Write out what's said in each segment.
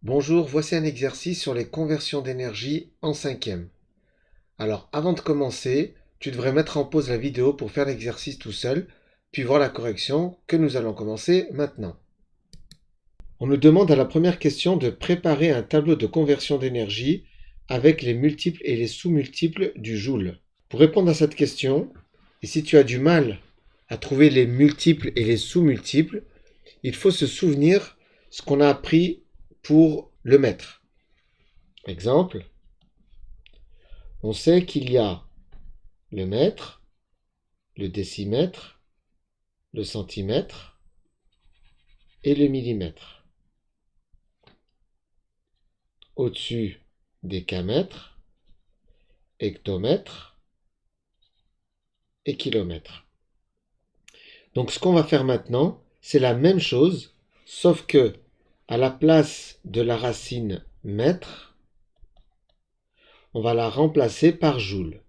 Bonjour, voici un exercice sur les conversions d'énergie en cinquième. Alors, avant de commencer, tu devrais mettre en pause la vidéo pour faire l'exercice tout seul, puis voir la correction que nous allons commencer maintenant. On nous demande à la première question de préparer un tableau de conversion d'énergie avec les multiples et les sous-multiples du joule. Pour répondre à cette question, et si tu as du mal à trouver les multiples et les sous-multiples, il faut se souvenir ce qu'on a appris pour le mètre. Exemple, on sait qu'il y a le mètre, le décimètre, le centimètre et le millimètre. Au-dessus, décamètre, hectomètre et kilomètre. Donc ce qu'on va faire maintenant, c'est la même chose, sauf que à la place de la racine mètre, on va la remplacer par joule.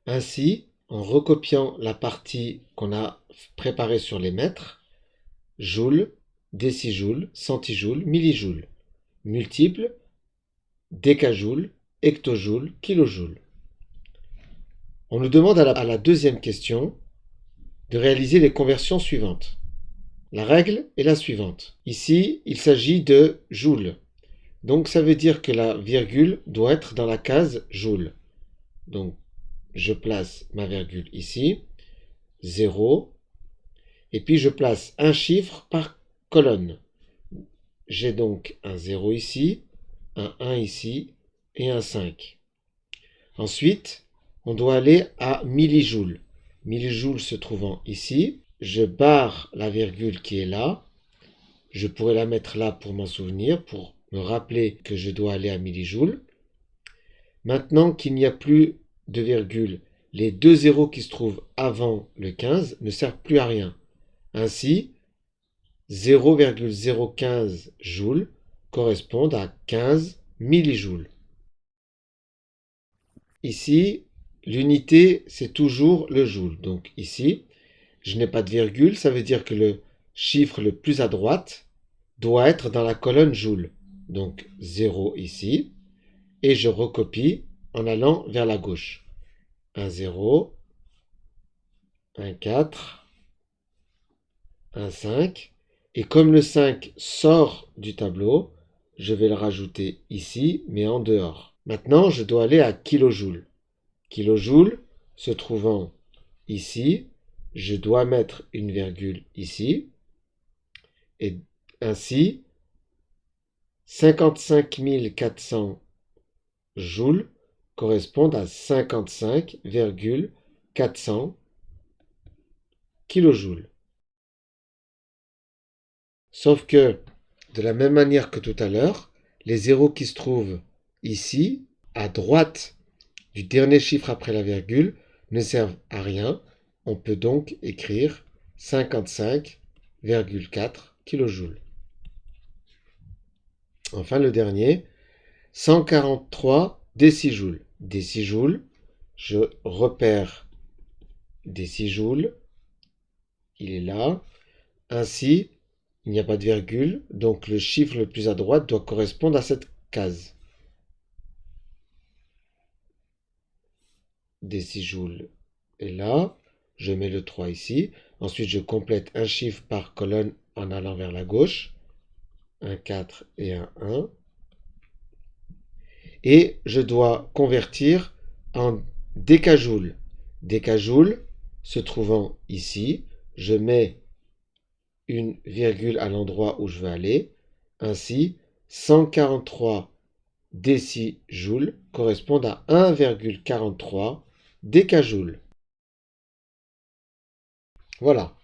Ainsi, en recopiant la partie qu'on a préparée sur les mètres, joule, décijoule, centijoule, millijoule, multiple, décajoule, hectojoule, kilojoule. On nous demande à la deuxième question de réaliser les conversions suivantes. La règle est la suivante. Ici, il s'agit de joule. Donc ça veut dire que la virgule doit être dans la case joule. Donc je place ma virgule ici, 0, et puis je place un chiffre par colonne. J'ai donc un 0 ici, un 1 ici et un 5. Ensuite, on doit aller à millijoules. Millijoules se trouvant ici, je barre la virgule qui est là. Je pourrais la mettre là pour m'en souvenir, pour me rappeler que je dois aller à millijoules. Maintenant qu'il n'y a plus de virgule, les deux zéros qui se trouvent avant le 15 ne servent plus à rien. Ainsi, 0,015 joules correspondent à 15 millijoules. Ici, l'unité, c'est toujours le joule. Donc ici, je n'ai pas de virgule, ça veut dire que le chiffre le plus à droite doit être dans la colonne joule. Donc 0 ici, et je recopie en allant vers la gauche. Un 0, un 4, un 5, et comme le 5 sort du tableau, je vais le rajouter ici, mais en dehors. Maintenant, je dois aller à kilojoules. Kilojoules se trouvant ici, je dois mettre une virgule ici, et ainsi, 55 400 joules correspondent à 55,400 kilojoules. Sauf que, de la même manière que tout à l'heure, les zéros qui se trouvent ici, à droite du dernier chiffre après la virgule, ne servent à rien. On peut donc écrire 55,4 kilojoules. Enfin, le dernier, 143 décijoules. Décijoules, je repère décijoules, il est là. Ainsi, il n'y a pas de virgule, donc le chiffre le plus à droite doit correspondre à cette case. Décijoules est là, je mets le 3 ici. Ensuite, je complète un chiffre par colonne en allant vers la gauche. Un 4 et un 1. Et je dois convertir en décajoules. Décajoules se trouvant ici, je mets une virgule à l'endroit où je veux aller. Ainsi, 143 décijoules correspondent à 1,43 décajoules. Voilà.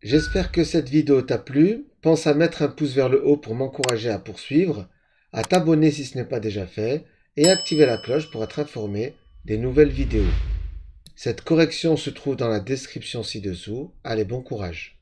J'espère que cette vidéo t'a plu. Pense à mettre un pouce vers le haut pour m'encourager à poursuivre, à t'abonner si ce n'est pas déjà fait, et à activer la cloche pour être informé des nouvelles vidéos. Cette correction se trouve dans la description ci-dessous. Allez, bon courage.